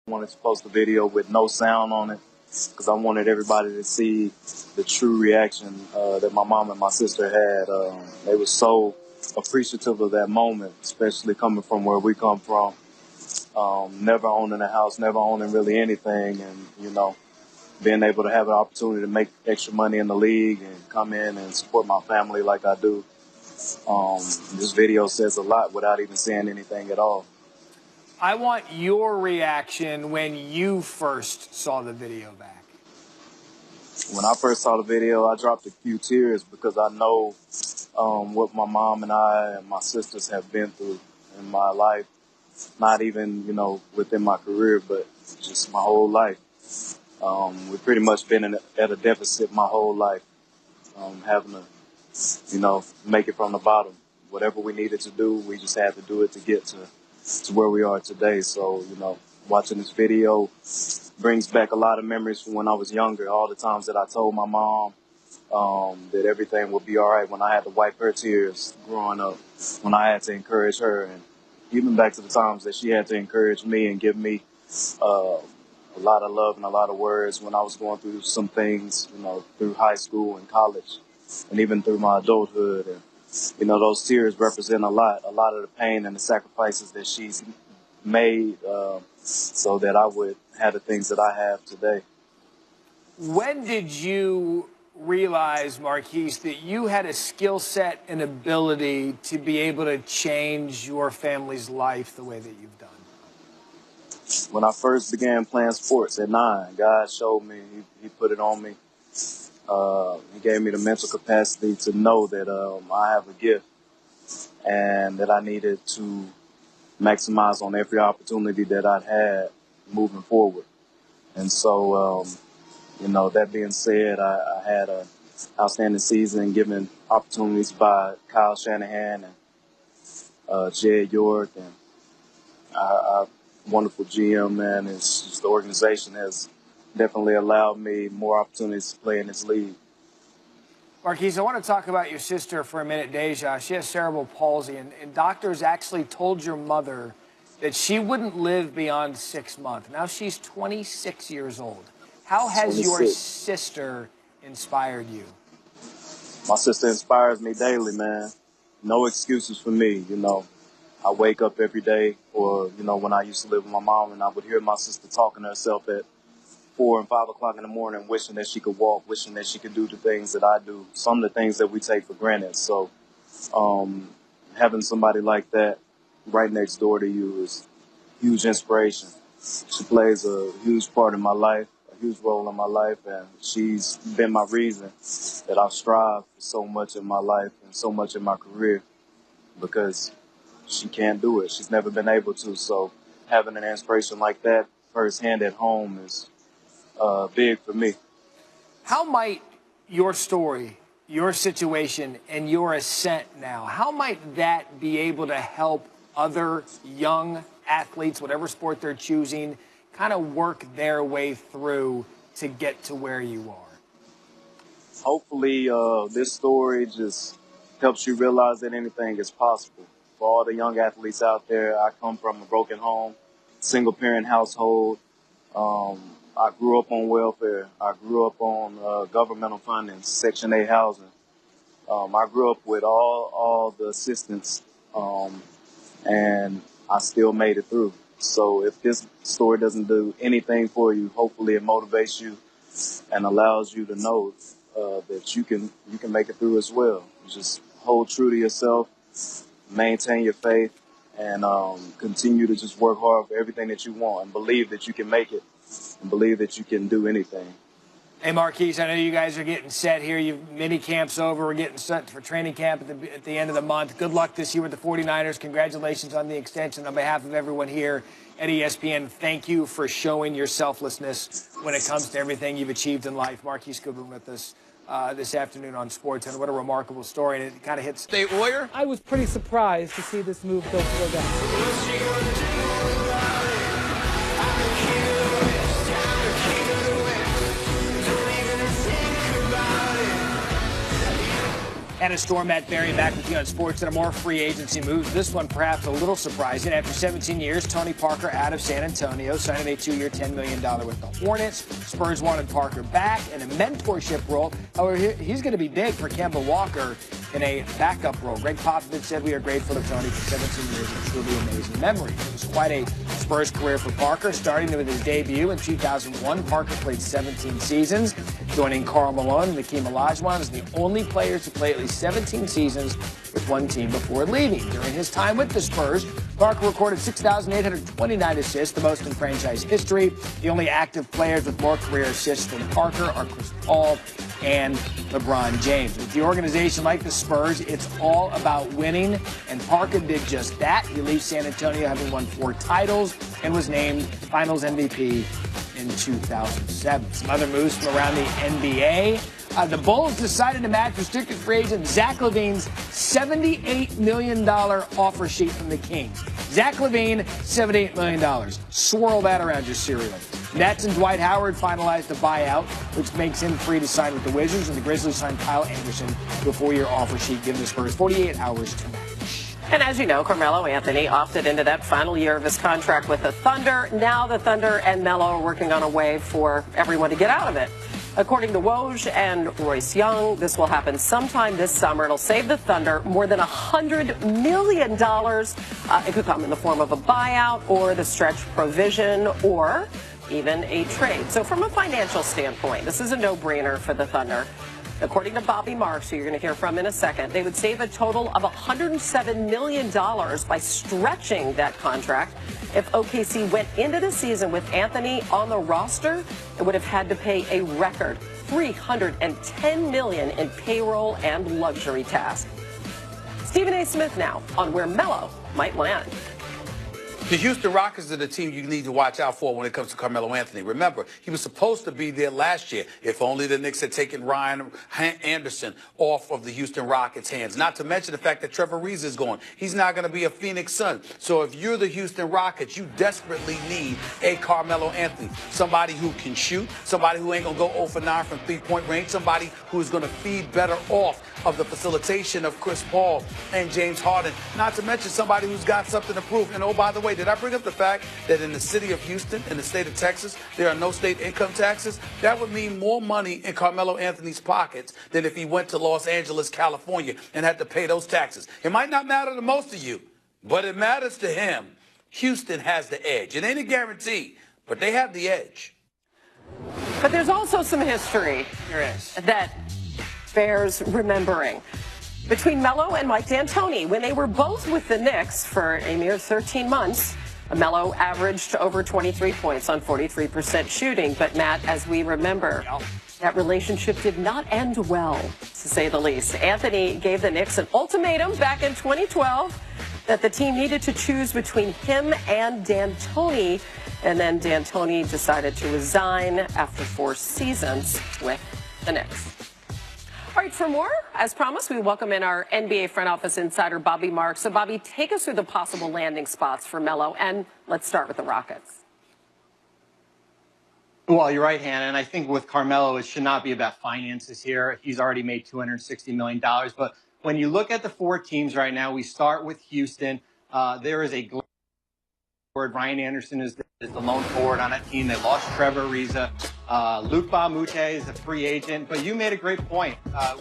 wanted to post a video with no sound on it because I wanted everybody to see the true reaction that my mom and my sister had. They were so appreciative of that moment, especially coming from where we come from. Never owning a house, never owning really anything, and, you know, being able to have an opportunity to make extra money in the league and come in and support my family like I do. This video says a lot without even saying anything at all. I want your reaction when you first saw the video back. When I first saw the video, I dropped a few tears because I know what my mom and I and my sisters have been through in my life. Not even, you know, within my career, but just my whole life. We've pretty much been at a deficit my whole life, having to, you know, make it from the bottom. Whatever we needed to do, we just had to do it to get to where we are today. So, you know, watching this video brings back a lot of memories from when I was younger. All the times that I told my mom that everything would be all right, when I had to wipe her tears growing up, when I had to encourage her, and even back to the times that she had to encourage me and give me a lot of love and a lot of words when I was going through some things, you know, through high school and college, and even through my adulthood. And, you know, those tears represent a lot of the pain and the sacrifices that she's made so that I would have the things that I have today. When did you realize, Marquise, that you had a skill set and ability to be able to change your family's life the way that you've done? When I first began playing sports at 9, God showed me, he put it on me. He gave me the mental capacity to know that I have a gift and that I needed to maximize on every opportunity that I'd had moving forward. And so, you know, that being said, I had an outstanding season given opportunities by Kyle Shanahan and Jed York and our wonderful GM, man. It's just the organization has definitely allowed me more opportunities to play in this league. Marquise, I want to talk about your sister for a minute, Deja. She has cerebral palsy, and doctors actually told your mother that she wouldn't live beyond 6 months. Now she's 26 years old. How has your sister inspired you? My sister inspires me daily, man. No excuses for me, you know. I wake up every day, or, you know, when I used to live with my mom, and I would hear my sister talking to herself at 4 and 5 o'clock in the morning, wishing that she could walk, wishing that she could do the things that I do, some of the things that we take for granted. So having somebody like that right next door to you is huge inspiration. She plays a huge part in my life, a huge role in my life, and she's been my reason that I've strived for so much in my life and so much in my career, because she can't do it. She's never been able to. So having an inspiration like that firsthand at home is big for me. How might your story, your situation, and your ascent now, how might that be able to help other young athletes, whatever sport they're choosing, kind of work their way through to get to where you are? Hopefully this story just helps you realize that anything is possible. For all the young athletes out there, I come from a broken home, single-parent household. I grew up on welfare. I grew up on governmental funding, Section 8 housing. I grew up with all the assistance, and I still made it through. So if this story doesn't do anything for you, hopefully it motivates you and allows you to know that you can make it through as well. Just hold true to yourself, maintain your faith, and continue to just work hard for everything that you want, and believe that you can make it, and believe that you can do anything. Hey, Marquise, I know you guys are getting set here. Mini camp's over. We're getting set for training camp at the end of the month. Good luck this year with the 49ers. Congratulations on the extension. On behalf of everyone here at ESPN, thank you for showing your selflessness when it comes to everything you've achieved in life. Marquise Goodwin with us this afternoon on Sports, and what a remarkable story. And it kind of hits State Warrior. I was pretty surprised to see this move go down. And Dennis Storm, Matt Berry back with you on Sports and more free agency moves. This one perhaps a little surprising. After 17 years, Tony Parker out of San Antonio, signing a 2-year, $10 million with the Hornets. Spurs wanted Parker back in a mentorship role. However, he's going to be big for Kemba Walker in a backup role. Greg Popovich said, "We are grateful to Tony for 17 years of truly amazing memories." It was quite a Spurs career for Parker, starting with his debut in 2001. Parker played 17 seasons, joining Karl Malone and Hakeem Olajuwon as the only players to play at least 17 seasons with one team before leaving. During his time with the Spurs, Parker recorded 6,829 assists, the most in franchise history. The only active players with more career assists than Parker are Chris Paul and LeBron James. With the organization like the Spurs, it's all about winning, and Parker did just that. He leaves San Antonio having won 4 titles and was named Finals MVP in 2007. Some other moves from around the NBA. The Bulls decided to match restricted free agent Zach LaVine's $78 million offer sheet from the Kings. Zach LaVine, $78 million. Swirl that around your cereal. Nets and Dwight Howard finalized a buyout, which makes him free to sign with the Wizards, and the Grizzlies signed Kyle Anderson to a 4-year offer sheet, giving the Spurs 48 hours to match. And as you know, Carmelo Anthony opted into that final year of his contract with the Thunder. Now the Thunder and Melo are working on a way for everyone to get out of it. According to Woj and Royce Young, this will happen sometime this summer. It'll save the Thunder more than $100 million. It could come in the form of a buyout or the stretch provision or even a trade. So from a financial standpoint, this is a no-brainer for the Thunder. According to Bobby Marks, who you're going to hear from in a second, they would save a total of $107 million by stretching that contract. If OKC went into the season with Anthony on the roster, it would have had to pay a record $310 million in payroll and luxury tax. Stephen A. Smith now on where Melo might land. The Houston Rockets are the team you need to watch out for when it comes to Carmelo Anthony. Remember, he was supposed to be there last year. If only the Knicks had taken Ryan Anderson off of the Houston Rockets' hands. Not to mention the fact that Trevor Ariza is gone. He's not going to be a Phoenix Sun. So if you're the Houston Rockets, you desperately need a Carmelo Anthony. Somebody who can shoot, somebody who ain't going to go 0 for 9 from three-point range, somebody who is going to feed better off of the facilitation of Chris Paul and James Harden. Not to mention somebody who's got something to prove. And oh, by the way, did I bring up the fact that in the city of Houston, in the state of Texas, there are no state income taxes? That would mean more money in Carmelo Anthony's pockets than if he went to Los Angeles, California, and had to pay those taxes. It might not matter to most of you, but it matters to him. Houston has the edge. It ain't a guarantee, but they have the edge. But there's also some history that bears remembering. Between Melo and Mike D'Antoni, when they were both with the Knicks for a mere 13 months, Melo averaged over 23 points on 43% shooting. But, Matt, as we remember, that relationship did not end well, to say the least. Anthony gave the Knicks an ultimatum back in 2012 that the team needed to choose between him and D'Antoni. And then D'Antoni decided to resign after 4 seasons with the Knicks. All right, for more, as promised, we welcome in our NBA front office insider, Bobby Marks. So, Bobby, take us through the possible landing spots for Melo, and let's start with the Rockets. Well, you're right, Hannah, and I think with Carmelo, it should not be about finances here. He's already made $260 million. But when you look at the 4 teams right now, we start with Houston. There is a forward. Ryan Anderson is the lone forward on that team. They lost Trevor Ariza. Luke Baumute is a free agent. But you made a great point.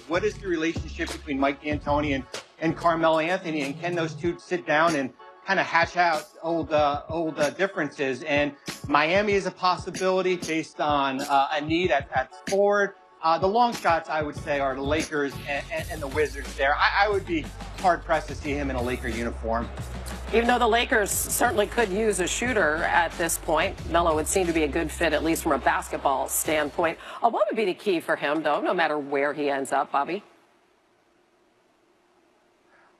What is the relationship between Mike D'Antoni and Carmelo Anthony? And can those two sit down and kind of hatch out old differences? And Miami is a possibility based on a need at forward. The long shots, I would say, are the Lakers and the Wizards there. I would be hard-pressed to see him in a Laker uniform. Even though the Lakers certainly could use a shooter at this point, Melo would seem to be a good fit, at least from a basketball standpoint. What would be the key for him, though, no matter where he ends up, Bobby?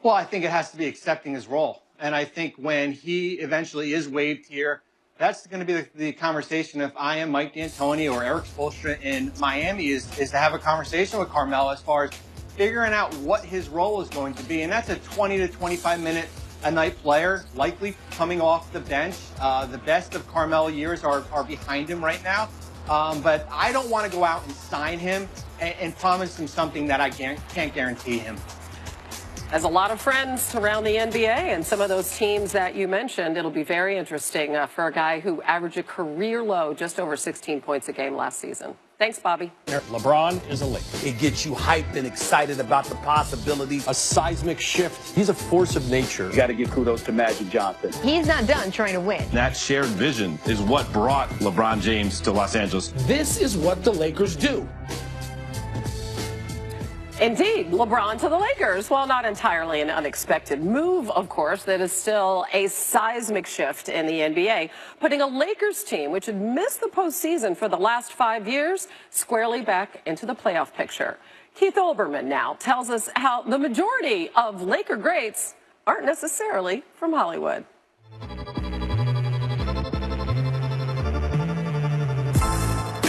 Well, I think it has to be accepting his role. And I think when he eventually is waived here, that's going to be the conversation. If I am Mike D'Antoni or Eric Spoelstra in Miami, is to have a conversation with Carmelo as far as figuring out what his role is going to be. And that's a 20 to 25 minute a night player, likely coming off the bench. The best of Carmelo years are behind him right now. But I don't want to go out and sign him and promise him something that I can't guarantee him. As a lot of friends around the NBA and some of those teams that you mentioned, it'll be very interesting for a guy who averaged a career low just over 16 points a game last season. Thanks, Bobby. LeBron is a Laker. It gets you hyped and excited about the possibilities. A seismic shift. He's a force of nature. You got to give kudos to Magic Johnson. He's not done trying to win. That shared vision is what brought LeBron James to Los Angeles. This is what the Lakers do. Indeed, LeBron to the Lakers. Well, not entirely an unexpected move, of course. That is still a seismic shift in the NBA, putting a Lakers team, which had missed the postseason for the last 5 years, squarely back into the playoff picture. Keith Olbermann now tells us how the majority of Laker greats aren't necessarily from Hollywood.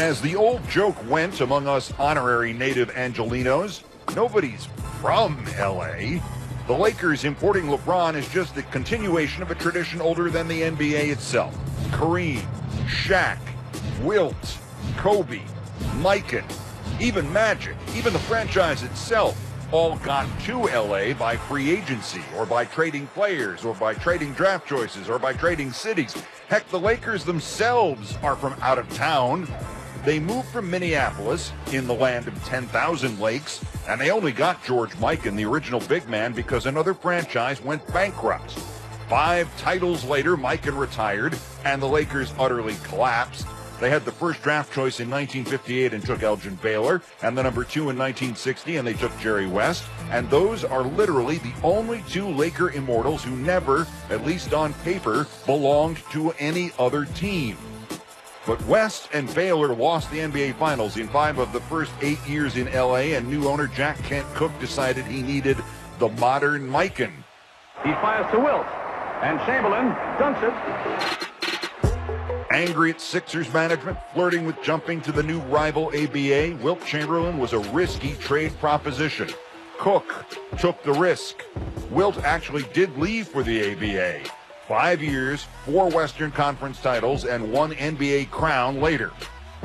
As the old joke went among us honorary native Angelinos, nobody's from L.A. The Lakers importing LeBron is just the continuation of a tradition older than the NBA itself. Kareem, Shaq, Wilt, Kobe, Mikan, even Magic, even the franchise itself all got to L.A. by free agency or by trading players or by trading draft choices or by trading cities. Heck, the Lakers themselves are from out of town. They moved from Minneapolis, in the land of 10,000 lakes, and they only got George Mikan, the original big man, because another franchise went bankrupt. 5 titles later, Mikan retired, and the Lakers utterly collapsed. They had the first draft choice in 1958 and took Elgin Baylor, and the number 2 in 1960, and they took Jerry West. And those are literally the only 2 Laker immortals who never, at least on paper, belonged to any other team. But West and Baylor lost the NBA Finals in 5 of the first 8 years in L.A., and new owner Jack Kent Cooke decided he needed the modern Mikan. He fires to Wilt, and Chamberlain dunks it. Angry at Sixers management, flirting with jumping to the new rival ABA, Wilt Chamberlain was a risky trade proposition. Cooke took the risk. Wilt actually did leave for the ABA. 5 years, 4 Western Conference titles, and 1 NBA crown later.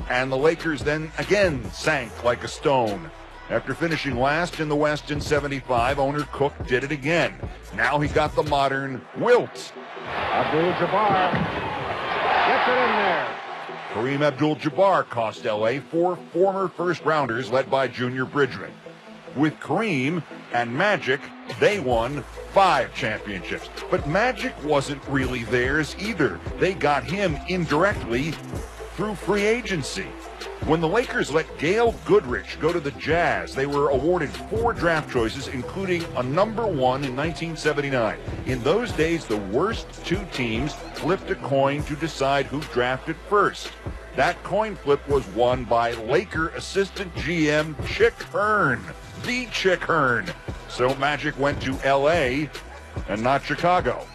And the Lakers then again sank like a stone. After finishing last in the West in '75, owner Cooke did it again. Now he got the modern Wilt. Abdul-Jabbar gets it in there. Kareem Abdul-Jabbar cost L.A. 4 former first-rounders led by Junior Bridgman. With Kareem and Magic, they won 5 championships. But Magic wasn't really theirs either. They got him indirectly through free agency. When the Lakers let Gail Goodrich go to the Jazz, they were awarded 4 draft choices, including a number 1 in 1979. In those days, the worst 2 teams flipped a coin to decide who drafted first. That coin flip was won by Laker assistant GM Chick Hearn. The Chick Hearn. So Magic went to L.A. and not Chicago.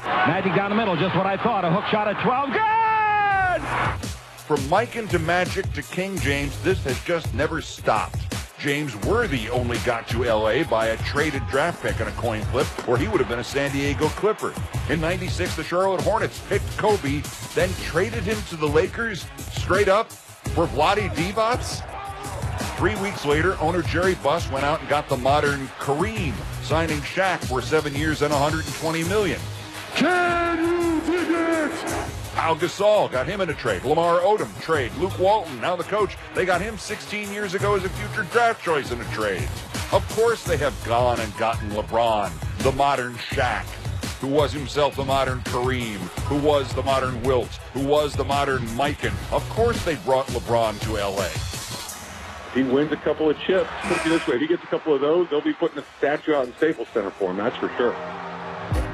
Magic down the middle, just what I thought. A hook shot at 12. Good! From Mikan to Magic to King James, this has just never stopped. James Worthy only got to L.A. by a traded draft pick and a coin flip, or he would have been a San Diego Clipper. In '96, the Charlotte Hornets picked Kobe, then traded him to the Lakers straight up for Vlade Divac. 3 weeks later, owner Jerry Buss went out and got the modern Kareem, signing Shaq for 7 years and $120 million. Can you dig it? Pau Gasol got him in a trade. Lamar Odom trade. Luke Walton, now the coach, they got him 16 years ago as a future draft choice in a trade. Of course they have gone and gotten LeBron, the modern Shaq, who was himself the modern Kareem, who was the modern Wilt, who was the modern Mikan. Of course they brought LeBron to L.A. He wins a couple of chips. Put it this way, if he gets a couple of those, they'll be putting a statue out in Staples Center for him, that's for sure.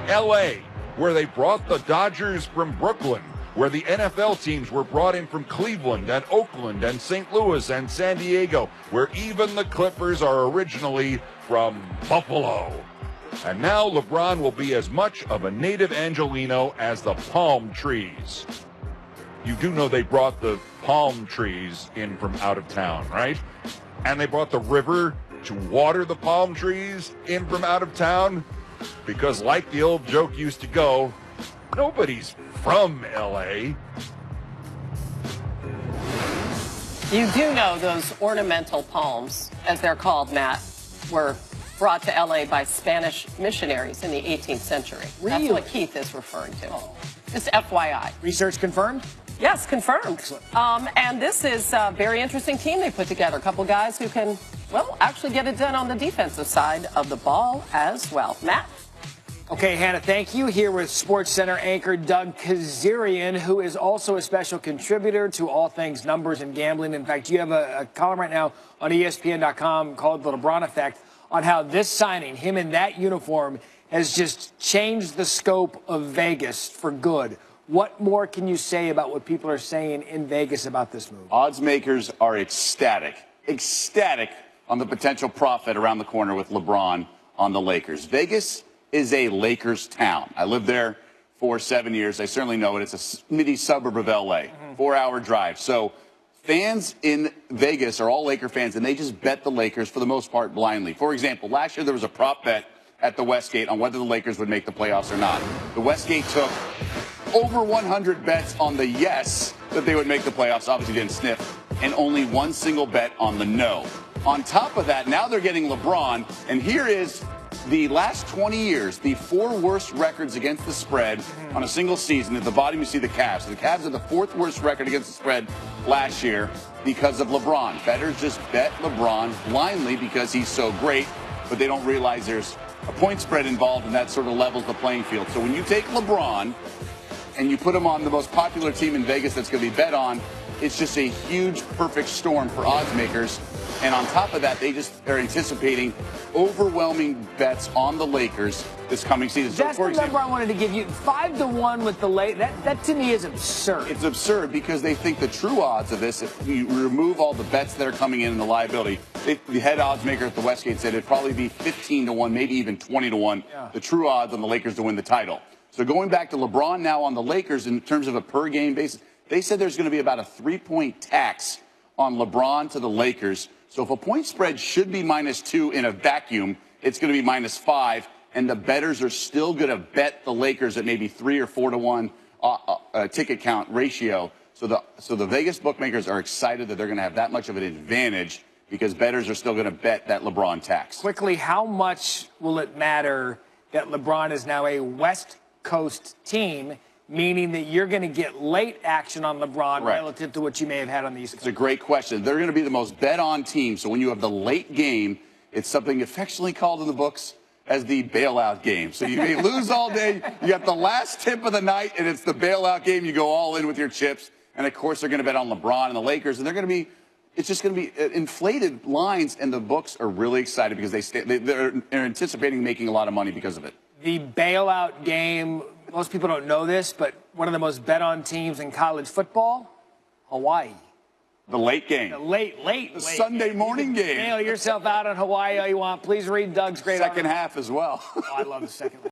L.A., where they brought the Dodgers from Brooklyn, where the NFL teams were brought in from Cleveland and Oakland and St. Louis and San Diego, where even the Clippers are originally from Buffalo. And now LeBron will be as much of a native Angelino as the palm trees. You do know they brought the palm trees in from out of town, right? And they brought the river to water the palm trees in from out of town, because like the old joke used to go, nobody's from L.A. You do know those ornamental palms, as they're called, Matt, were brought to L.A. by Spanish missionaries in the 18th century. Really? That's what Keith is referring to. Just FYI. Research confirmed? Yes, confirmed. Excellent. And this is a very interesting team they put together. A couple guys who can, well, actually get it done on the defensive side of the ball as well. Matt? Okay, Hannah, thank you. Here with SportsCenter anchor Doug Kazarian, who is also a special contributor to all things numbers and gambling. In fact, you have a column right now on ESPN.com called The LeBron Effect on how this signing, him in that uniform, has just changed the scope of Vegas for good. What more can you say about what people are saying in Vegas about this move? Odds makers are ecstatic on the potential profit around the corner with LeBron on the Lakers. Vegas is a Lakers town. I lived there for 7 years. I certainly know it. It's a mini suburb of L.A., 4-hour drive. So fans in Vegas are all Laker fans, and they just bet the Lakers for the most part blindly. For example, last year there was a prop bet at the Westgate on whether the Lakers would make the playoffs or not. The Westgate took over 100 bets on the yes that they would make the playoffs, obviously didn't sniff, and only one single bet on the no. On top of that, now they're getting LeBron, and here is the last 20 years, the 4 worst records against the spread on a single season. At the bottom, you see the Cavs. The Cavs are the 4th worst record against the spread last year because of LeBron. Bettors just bet LeBron blindly because he's so great, but they don't realize there's a point spread involved, and that sort of levels the playing field. So when you take LeBron and you put him on the most popular team in Vegas that's going to be bet on, it's just a huge perfect storm for odds makers. And on top of that, they just are anticipating overwhelming bets on the Lakers this coming season. That's the number I wanted to give you. 5-1 with the Lakers. That to me is absurd. It's absurd because they think the true odds of this, if you remove all the bets that are coming in and the liability, the head odds maker at the Westgate said it'd probably be 15-1, maybe even 20-1, the true odds on the Lakers to win the title. So going back to LeBron now on the Lakers in terms of a per-game basis, they said there's going to be about a 3-point tax on LeBron to the Lakers. So if a point spread should be -2 in a vacuum, it's going to be -5, and the bettors are still going to bet the Lakers at maybe 3 or 4 to 1 ticket count ratio. So the Vegas bookmakers are excited that they're going to have that much of an advantage because bettors are still going to bet that LeBron tax. Quickly, how much will it matter that LeBron is now a West Coast team, meaning that you're going to get late action on LeBron relative to what you may have had on the East Coast? It's a great question. They're going to be the most bet-on team. So when you have the late game, it's something affectionately called in the books as the bailout game. So you may lose all day. You got the last tip of the night, and it's the bailout game. You go all in with your chips. And, of course, they're going to bet on LeBron and the Lakers. And they're going to be – it's just going to be inflated lines. And the books are really excited because they're anticipating making a lot of money because of it. The bailout game – most people don't know this, but one of the most bet-on teams in college football, Hawaii. The late game. The late Sunday morning game. Bail yourself out on Hawaii all you want. Please read Doug's great second half as well. Oh, I love the second half.